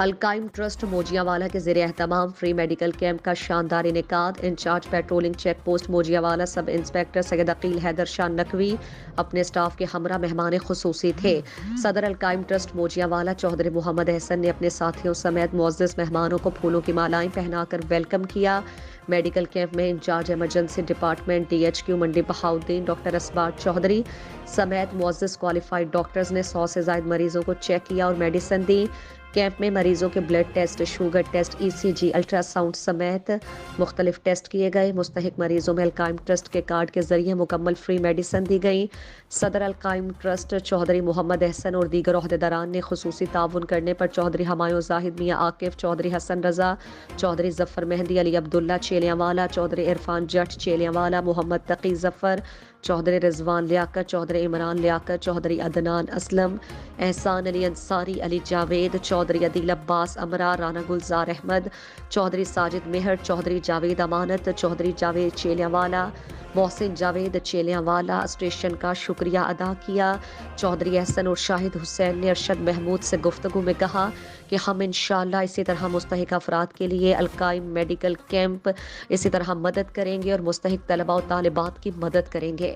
القائم trust موجیاں والا کے زیر اہتمام فری میڈیکل کیمپ کا شاندار انعقاد۔ انچارج پیٹرولنگ چیک پوسٹ موجیاں والا سب انسپیکٹر سید عقیل حیدر شاہ نقوی اپنے سٹاف کے ہمراہ مہمان خصوصی تھے۔ صدر القائم ٹرسٹ موجیاں والا چودھری محمد احسن نے اپنے ساتھیوں سمیت معزز مہمانوں کو پھولوں کی مالائیں پہنا کر ویلکم کیا۔ میڈیکل کیمپ میں incharge emergency department D H Q Mandi Bahauddin doctor اسباق چودھری سمیت معزز کوالیفائڈ ڈاکٹرز نے 100 سے زائد مریضوں کو چیک کیا اور میڈیسن دی۔ کیمپ میں مریضوں کے بلڈ ٹیسٹ، شوگر ٹیسٹ، ای سی جی، الٹرا ساؤنڈ سمیت مختلف ٹیسٹ کیے گئے۔ مستحق مریضوں میں القائم ٹرسٹ کے کارڈ کے ذریعے مکمل فری میڈیسن دی گئی۔ صدر القائم ٹرسٹ چودھری محمد احسن اور دیگر عہدیداران نے خصوصی تعاون کرنے پر چودھری ہمایوں زاہد، میاں عاقف، چودھری حسن رضا، چودھری ظفر مہندی، علی عبداللہ چیلیاں والا، چودھری عرفان جٹ چیلیاں والا، محمد تقی ظفر، چودھری رضوان لیاقت، چودھری عمران لیاقت، چودھری عدنان اسلم، احسان علی انصاری، علی جاوید، چودھری عدیل عباس امرا، رانا گلزار احمد، چودھری ساجد مہر، چودھری جاوید امانت، چودھری جاوید چیلیاں والا، محسن جاوید چیلیاں والا اسٹیشن کا شکریہ ادا کیا۔ چودھری احسن اور شاہد حسین نے ارشد محمود سے گفتگو میں کہا کہ ہم انشاءاللہ اسی طرح مستحق افراد کے لیے القائم میڈیکل کیمپ اسی طرح مدد کریں گے اور مستحق طلباء و طالبات کی مدد کریں گے۔